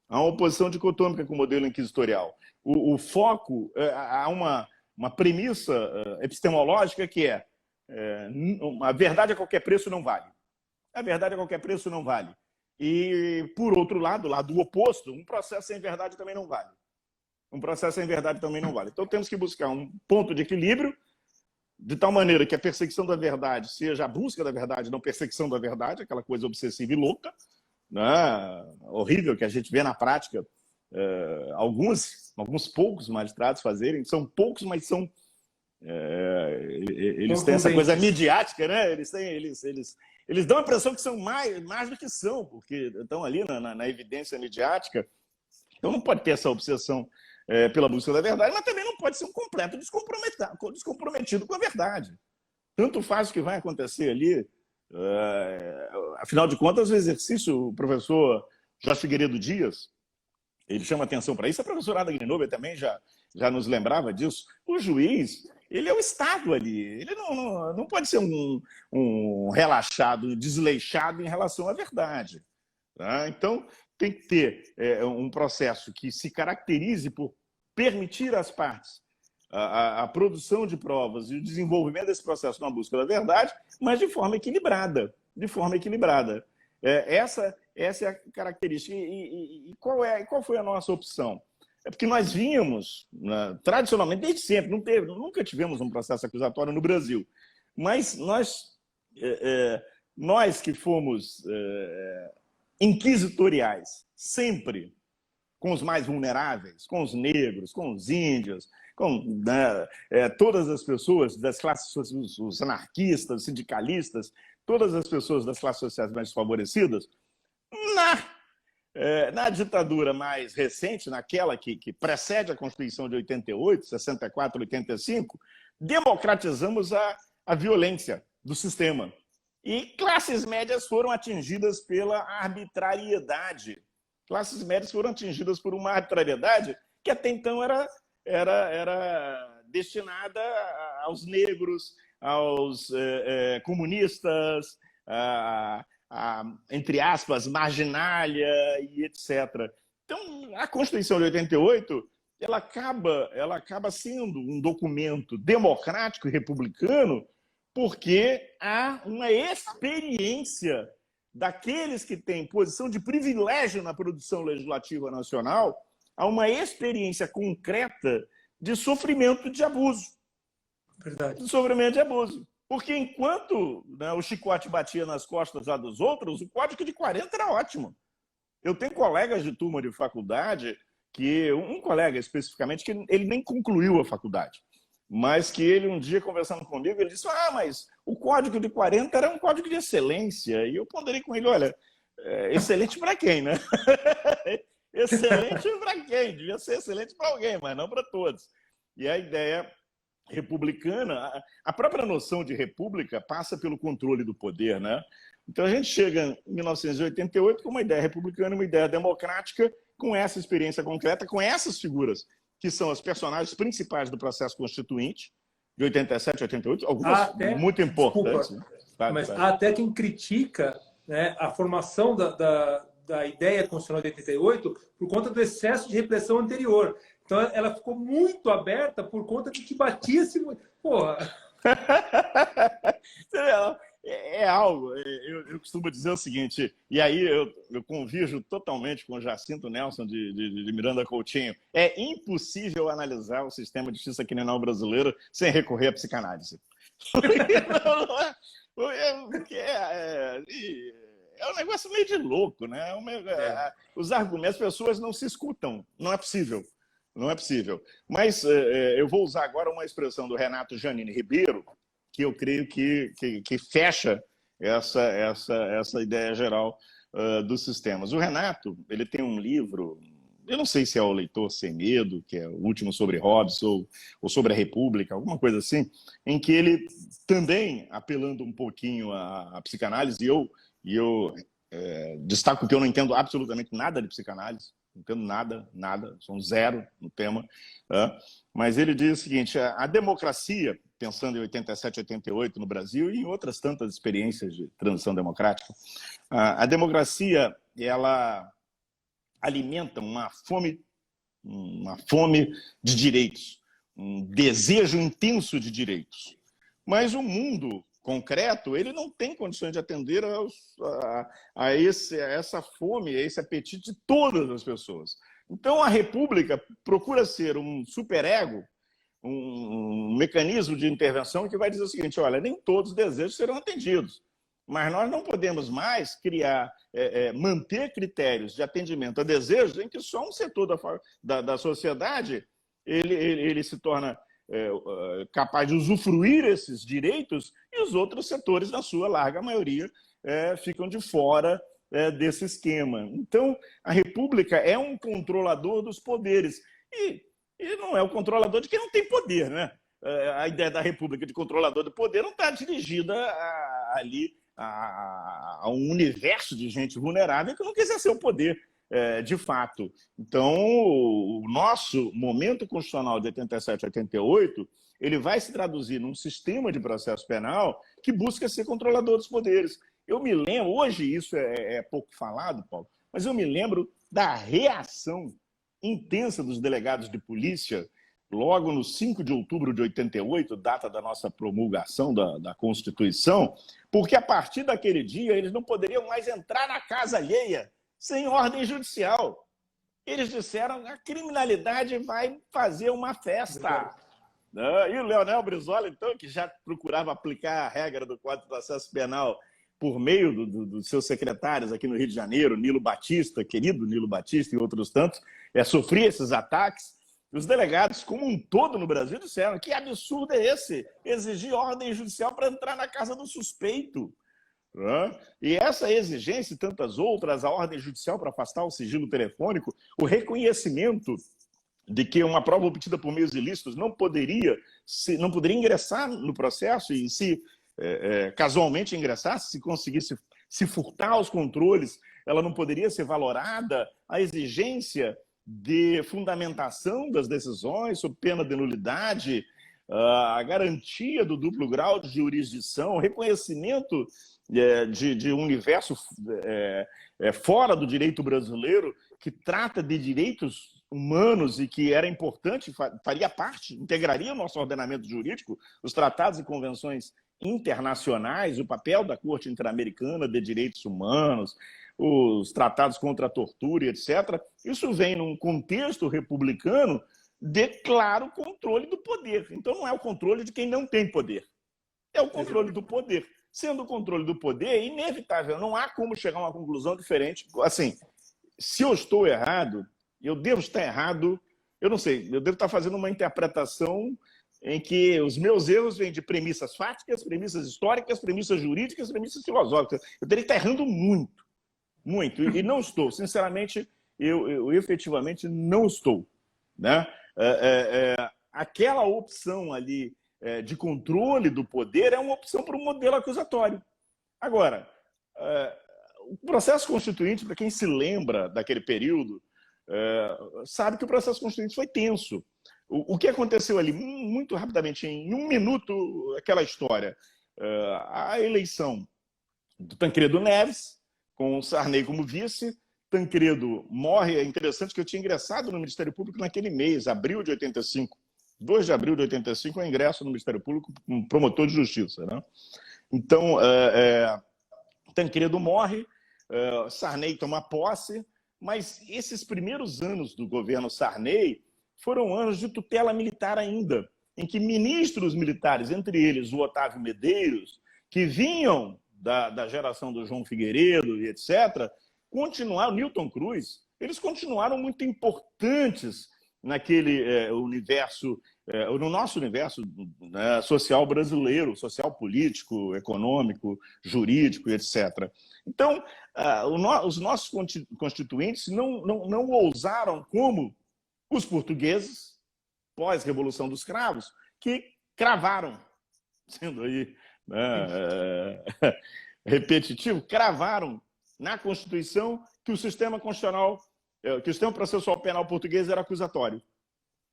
Há uma oposição dicotômica com o modelo inquisitorial. O foco, há uma premissa epistemológica que a verdade a qualquer preço não vale. A verdade a qualquer preço não vale. E, por outro lado, lá do oposto, um processo sem verdade também não vale. Um processo sem verdade também não vale. Então, temos que buscar um ponto de equilíbrio, de tal maneira que a perseguição da verdade seja a busca da verdade, não perseguição da verdade, aquela coisa obsessiva e louca, né? Horrível que a gente vê na prática alguns poucos magistrados fazerem. São poucos, mas são... eles têm essa coisa midiática, né? Eles dão a impressão que são mais do que são, porque estão ali na evidência midiática. Então não pode ter essa obsessão pela busca da verdade, mas também não pode ser um completo descomprometido com a verdade. Tanto faz o que vai acontecer ali. Afinal de contas, o exercício, o professor Jorge Figueiredo Dias, ele chama atenção para isso, a professora Ada Grinover também já nos lembrava disso. O juiz, ele é o Estado ali, ele não pode ser um relaxado, desleixado em relação à verdade. Tá? Então, tem que ter um processo que se caracterize por permitir às partes a produção de provas e o desenvolvimento desse processo na busca da verdade, mas de forma equilibrada. De forma equilibrada. Essa é a característica. E qual foi a nossa opção? É porque nós vínhamos, tradicionalmente, desde sempre, nunca tivemos um processo acusatório no Brasil, mas nós que fomos inquisitoriais, sempre com os mais vulneráveis, com os negros, com os índios, com todas as pessoas das classes, os anarquistas, os sindicalistas, todas as pessoas das classes sociais mais desfavorecidas, na ditadura mais recente, naquela que precede a Constituição de 88, 64, 85, democratizamos a violência do sistema. E classes médias foram atingidas pela arbitrariedade. Classes médias foram atingidas por uma arbitrariedade que até então era destinada aos negros, aos comunistas, entre aspas, marginália e etc. Então, a Constituição de 88 ela acaba sendo um documento democrático e republicano porque há uma experiência daqueles que têm posição de privilégio na produção legislativa nacional, há uma experiência concreta de sofrimento de abuso. Verdade. De sofrimento de abuso. Porque enquanto o chicote batia nas costas lá dos outros, o Código de 40 era ótimo. Eu tenho colegas de turma de faculdade, um colega especificamente, que ele nem concluiu a faculdade, mas que ele um dia, conversando comigo, ele disse, mas o Código de 40 era um código de excelência. E eu ponderei com ele, olha, excelente para quem, né? Excelente para quem? Devia ser excelente para alguém, mas não para todos. E a ideia republicana, a própria noção de república passa pelo controle do poder, né? Então a gente chega em 1988 com uma ideia republicana, uma ideia democrática, com essa experiência concreta, com essas figuras que são as personagens principais do processo constituinte, de 87 a 88, algumas muito importantes. Desculpa, mas há até quem critica, né, a formação da ideia constitucional de 88 por conta do excesso de repressão anterior. Então, ela ficou muito aberta por conta de que batia-se muito. Porra! É algo, eu costumo dizer o seguinte, e aí eu convirjo totalmente com o Jacinto Nelson de Miranda Coutinho, é impossível analisar o sistema de justiça criminal brasileiro sem recorrer à psicanálise. É um negócio meio de louco, né? Os argumentos, as pessoas não se escutam, não é possível. Não é possível. Mas eu vou usar agora uma expressão do Renato Janine Ribeiro, que eu creio que fecha essa ideia geral dos sistemas. O Renato ele tem um livro eu não sei se é o Leitor Sem Medo, que é o último sobre Hobbes, ou sobre a República, alguma coisa assim, em que ele também, apelando um pouquinho à psicanálise, e eu destaco que eu não entendo absolutamente nada de psicanálise, não entendo nada, sou um zero no tema, mas ele diz o seguinte: a democracia, pensando em 87, 88 no Brasil e em outras tantas experiências de transição democrática, a democracia, ela alimenta uma fome de direitos, um desejo intenso de direitos. Mas o mundo concreto, ele não tem condições de atender a essa fome, a esse apetite de todas as pessoas. Então, a República procura ser um superego, um mecanismo de intervenção que vai dizer o seguinte: olha, nem todos os desejos serão atendidos, mas nós não podemos mais manter critérios de atendimento a desejos em que só um setor da sociedade ele se torna capaz de usufruir esses direitos e os outros setores, na sua larga maioria, ficam de fora desse esquema. Então, a República é um controlador dos poderes e não é o controlador de quem não tem poder, né? A ideia da República de controlador do poder não está dirigida ali a um universo de gente vulnerável que não quer exercer o poder de fato. Então, o nosso momento constitucional de 87 a 88, ele vai se traduzir num sistema de processo penal que busca ser controlador dos poderes. Eu me lembro, hoje isso é pouco falado, Paulo, mas eu me lembro da reação intensa dos delegados de polícia logo no 5 de outubro de 88, data da nossa promulgação da Constituição, porque a partir daquele dia eles não poderiam mais entrar na casa alheia sem ordem judicial. Eles disseram que a criminalidade vai fazer uma festa. E o Leonel Brizola, então, que já procurava aplicar a regra do Código de Processo Penal por meio dos seus secretários aqui no Rio de Janeiro, Nilo Batista, querido Nilo Batista e outros tantos, sofria esses ataques. Os delegados, como um todo no Brasil, disseram: que absurdo é esse? Exigir ordem judicial para entrar na casa do suspeito. E essa exigência e tantas outras, a ordem judicial para afastar o sigilo telefônico, o reconhecimento de que uma prova obtida por meios ilícitos não poderia ingressar no processo, e se casualmente ingressasse, se conseguisse se furtar aos controles, ela não poderia ser valorada, a exigência de fundamentação das decisões sob pena de nulidade, a garantia do duplo grau de jurisdição, o reconhecimento de um universo fora do direito brasileiro, que trata de direitos humanos e que era importante, faria parte, integraria o nosso ordenamento jurídico, os tratados e convenções internacionais, o papel da Corte Interamericana de Direitos Humanos, os tratados contra a tortura, etc. Isso vem num contexto republicano de claro controle do poder. Então, não é o controle de quem não tem poder, é o controle do poder. Sendo o controle do poder, é inevitável, não há como chegar a uma conclusão diferente. Assim, se eu estou errado, eu devo estar errado, eu não sei, eu devo estar fazendo uma interpretação em que os meus erros vêm de premissas fáticas, premissas históricas, premissas jurídicas, premissas filosóficas. Eu teria que estar errando muito, muito, e não estou. Sinceramente, eu efetivamente não estou, né? Aquela opção ali de controle do poder é uma opção para um modelo acusatório. Agora, o processo constituinte, para quem se lembra daquele período, sabe que o processo constituinte foi tenso. O que aconteceu ali, muito rapidamente, em um minuto, aquela história. A eleição do Tancredo Neves, com o Sarney como vice. Tancredo morre. É interessante que eu tinha ingressado no Ministério Público naquele mês, abril de 85. 2 de abril de 85, eu ingresso no Ministério Público como promotor de justiça, né? Então, Tancredo morre, Sarney toma posse, mas esses primeiros anos do governo Sarney foram anos de tutela militar ainda, em que ministros militares, entre eles o Otávio Medeiros, que vinham da geração do João Figueiredo e etc., continuaram, Newton Cruz, eles continuaram muito importantes naquele universo, no nosso universo, né, social brasileiro, social político, econômico, jurídico, etc. Então, os nossos constituintes não ousaram, como os portugueses, pós-Revolução dos Cravos, que cravaram, sendo aí repetitivo, cravaram na Constituição que o sistema constitucional, que o sistema processual penal português era acusatório.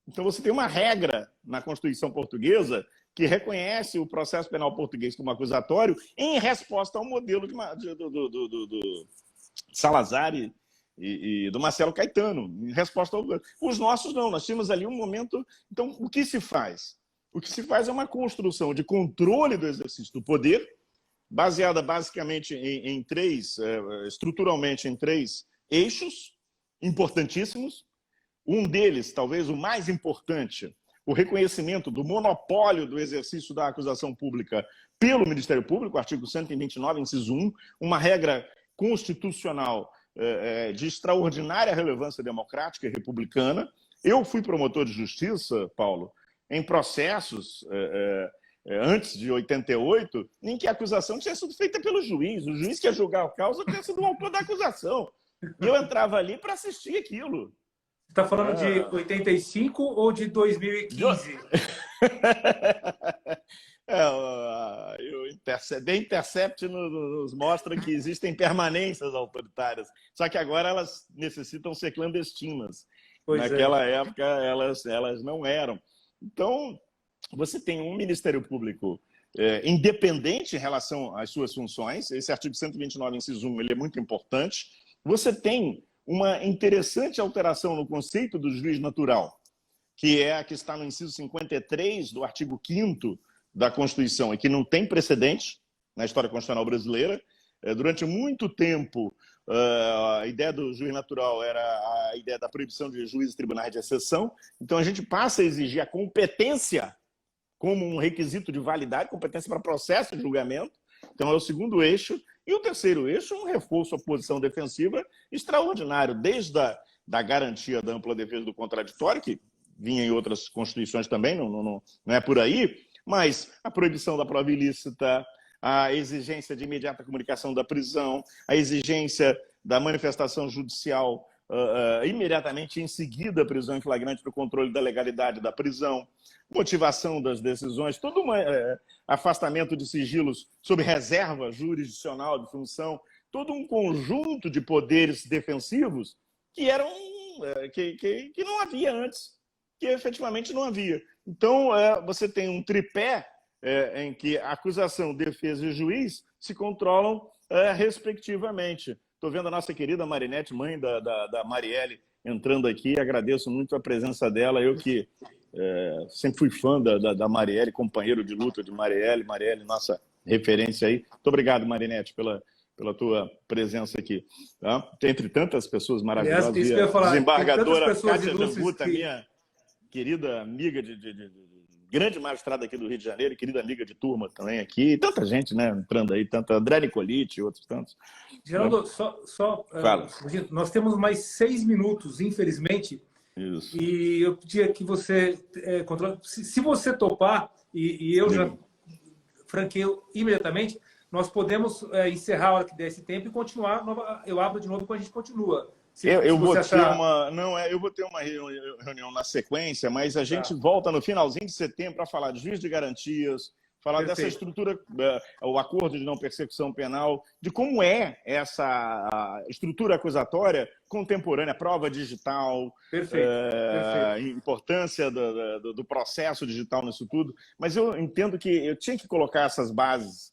Então, você tem uma regra na Constituição portuguesa que reconhece o processo penal português como acusatório em resposta ao modelo do Salazar e do Marcelo Caetano, em resposta ao... Os nossos não, nós tínhamos ali um momento... Então, o que se faz? O que se faz é uma construção de controle do exercício do poder, baseada basicamente estruturalmente em três eixos importantíssimos. Um deles, talvez o mais importante, o reconhecimento do monopólio do exercício da acusação pública pelo Ministério Público, artigo 129, inciso 1, uma regra constitucional de extraordinária relevância democrática e republicana. Eu fui promotor de justiça, Paulo, em processos antes de 88, em que a acusação tinha sido feita pelo juiz. O juiz que ia julgar a causa tinha sido o autor da acusação. E eu entrava ali para assistir aquilo. Você está falando de 85 ou de 2015? The Intercept nos mostra que existem permanências autoritárias, só que agora elas necessitam ser clandestinas. Naquela época elas não eram. Então, você tem um Ministério Público independente em relação às suas funções. Esse artigo 129, inciso 1, ele é muito importante. Você tem uma interessante alteração no conceito do juiz natural, que é a que está no inciso 53 do artigo 5º da Constituição, e que não tem precedente na história constitucional brasileira. Durante muito tempo, a ideia do juiz natural era a ideia da proibição de juízes e tribunais de exceção. Então, a gente passa a exigir a competência como um requisito de validade, competência para processo de julgamento. Então, é o segundo eixo. E o terceiro eixo é um reforço à posição defensiva extraordinário, desde a garantia da ampla defesa do contraditório, que vinha em outras constituições também, não é por aí, mas a proibição da prova ilícita, a exigência de imediata comunicação da prisão, a exigência da manifestação judicial imediatamente em seguida a prisão em flagrante para o controle da legalidade da prisão, motivação das decisões, todo um afastamento de sigilos sob reserva jurisdicional de função, todo um conjunto de poderes defensivos que eram que não havia antes, que efetivamente não havia. Então, você tem um tripé em que acusação, defesa e juiz se controlam respectivamente. Estou vendo a nossa querida Marinete, mãe da Marielle, entrando aqui. Agradeço muito a presença dela. Eu que sempre fui fã da Marielle, companheiro de luta de Marielle. Marielle, nossa referência aí. Muito obrigado, Marinete, pela tua presença aqui. Tá? Entre tantas pessoas maravilhosas. Aliás, isso que eu ia falar, desembargadora Cátia Zambuta, minha querida amiga grande magistrada aqui do Rio de Janeiro, querida amiga de turma também aqui, tanta gente, né, entrando aí, tanto André Nicoliti e outros tantos. Geraldo, nós temos mais 6 minutos, infelizmente. Isso. E eu pedia que você controle. Se você topar, e eu já franqueio imediatamente, nós podemos encerrar a hora que der esse tempo e continuar. Eu abro de novo e a gente continua. Eu vou ter uma reunião na sequência, mas a gente volta no finalzinho de setembro para falar de juiz de garantias, falar dessa estrutura, o acordo de não persecução penal, de como é essa estrutura acusatória contemporânea, prova digital, a importância do processo digital nisso tudo. Mas eu entendo que eu tinha que colocar essas bases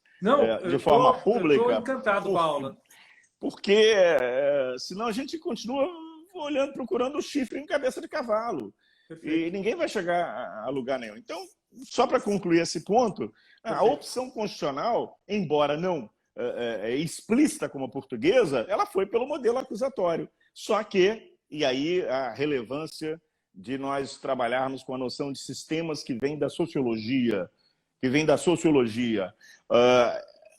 de forma pública. Estou encantado com a aula. Porque senão a gente continua olhando, procurando o chifre em cabeça de cavalo. Perfeito. E ninguém vai chegar a lugar nenhum. Então, só para concluir esse ponto, a opção constitucional, embora não explícita como a portuguesa, ela foi pelo modelo acusatório. Só que, e aí a relevância de nós trabalharmos com a noção de sistemas que vêm da sociologia,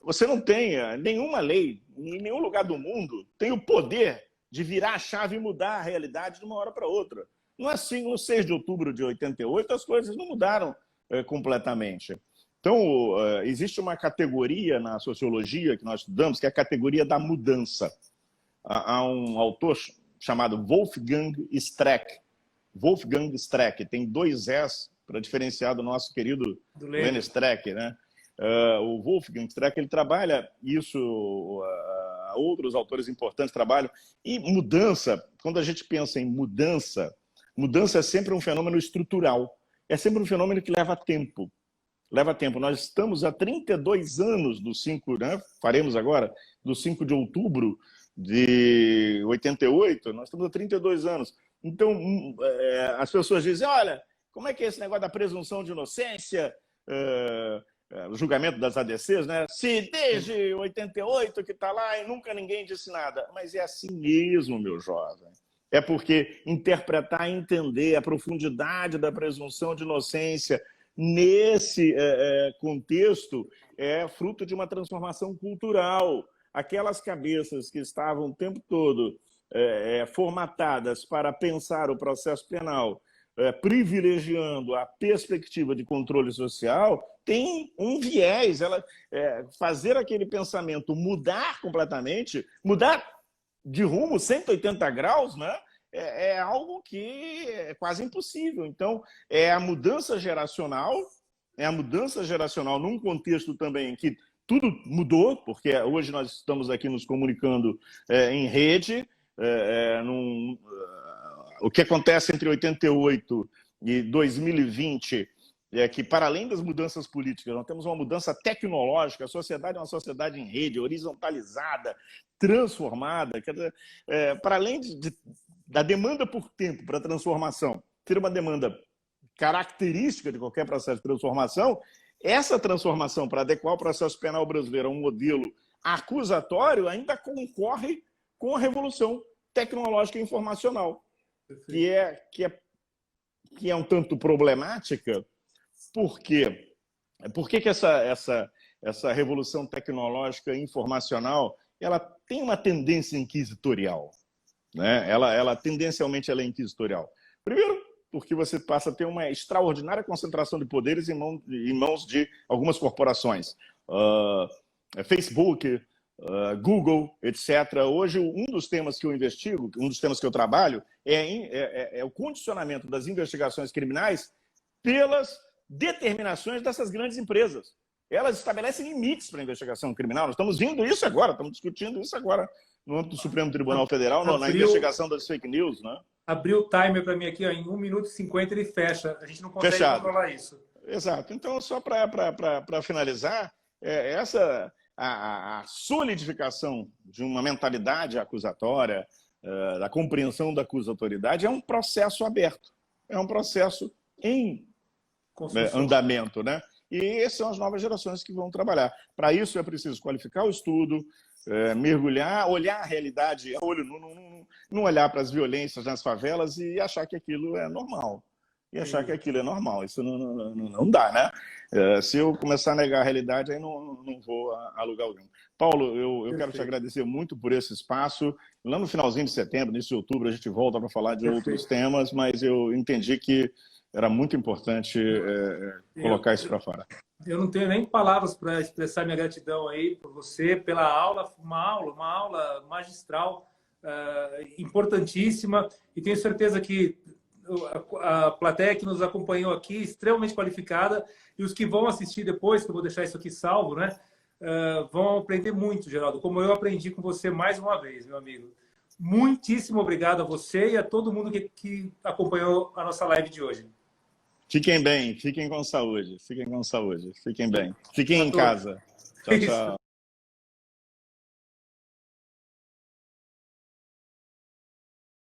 você não tem nenhuma lei, em nenhum lugar do mundo, tem o poder de virar a chave e mudar a realidade de uma hora para outra. Não é assim, no 6 de outubro de 88, as coisas não mudaram completamente. Então, existe uma categoria na sociologia que nós estudamos, que é a categoria da mudança. Há um autor chamado Wolfgang Streeck. Wolfgang Streeck, tem 2 S para diferenciar do nosso querido Len Streeck, né? O Wolfgang Streeck, ele trabalha isso, outros autores importantes trabalham. E mudança, quando a gente pensa em mudança, mudança é sempre um fenômeno estrutural. É sempre um fenômeno que leva tempo. Leva tempo. Nós estamos há 32 anos do 5, né? Faremos agora, do 5 de outubro de 88, nós estamos há 32 anos. Então, as pessoas dizem, olha, como é que é esse negócio da presunção de inocência, o julgamento das ADCs, né? Se desde 88 que está lá e nunca ninguém disse nada. Mas é assim mesmo, meu jovem. É porque interpretar e entender a profundidade da presunção de inocência nesse contexto é fruto de uma transformação cultural. Aquelas cabeças que estavam o tempo todo formatadas para pensar o processo penal, privilegiando a perspectiva de controle social, tem um viés. Fazer aquele pensamento mudar completamente, mudar de rumo 180 graus, né? É algo que é quase impossível. Então, é a mudança geracional num contexto também em que tudo mudou, porque hoje nós estamos aqui nos comunicando em rede. O que acontece entre 88 e 2020 é que, para além das mudanças políticas, nós temos uma mudança tecnológica. A sociedade é uma sociedade em rede, horizontalizada, transformada. Quer dizer, para além da demanda por tempo para transformação, ter uma demanda característica de qualquer processo de transformação, essa transformação para adequar o processo penal brasileiro a um modelo acusatório ainda concorre com a revolução tecnológica e informacional, que é um tanto problemática. Por quê? Por que essa revolução tecnológica e informacional ela tem uma tendência inquisitorial? Né? Tendencialmente ela é inquisitorial. Primeiro, porque você passa a ter uma extraordinária concentração de poderes em mãos de algumas corporações. Facebook, Google, etc. Hoje, um dos temas que eu investigo, um dos temas que eu trabalho, é o condicionamento das investigações criminais pelas determinações dessas grandes empresas. Elas estabelecem limites para a investigação criminal. Nós estamos vendo isso agora, estamos discutindo isso agora no âmbito do Supremo Tribunal Federal, na investigação das fake news, né? Abriu o timer para mim aqui, ó, em 1 minuto e 50 ele fecha. A gente não consegue controlar isso. Exato. Então, só para finalizar, a solidificação de uma mentalidade acusatória, da compreensão da acusatoriedade, é um processo aberto. É um processo em andamento, né? E essas são as novas gerações que vão trabalhar. Para isso é preciso qualificar o estudo, mergulhar, olhar a realidade, não olhar para as violências nas favelas e achar que aquilo é normal. Isso não dá, né? Se eu começar a negar a realidade, aí não vou a lugar algum. Paulo, eu quero te agradecer muito por esse espaço. Lá no finalzinho de setembro, início de outubro, a gente volta para falar de outros temas, mas eu entendi que era muito importante colocar isso para fora. Eu não tenho nem palavras para expressar minha gratidão aí por você, pela aula, uma aula magistral, importantíssima, e tenho certeza que a plateia que nos acompanhou aqui, extremamente qualificada, e os que vão assistir depois, que eu vou deixar isso aqui salvo, né, vão aprender muito, Geraldo, como eu aprendi com você mais uma vez, meu amigo. Muitíssimo obrigado a você e a todo mundo que acompanhou a nossa live de hoje. Fiquem bem, fiquem com saúde, fiquem bem. Fiquem em casa. Tchau, tchau.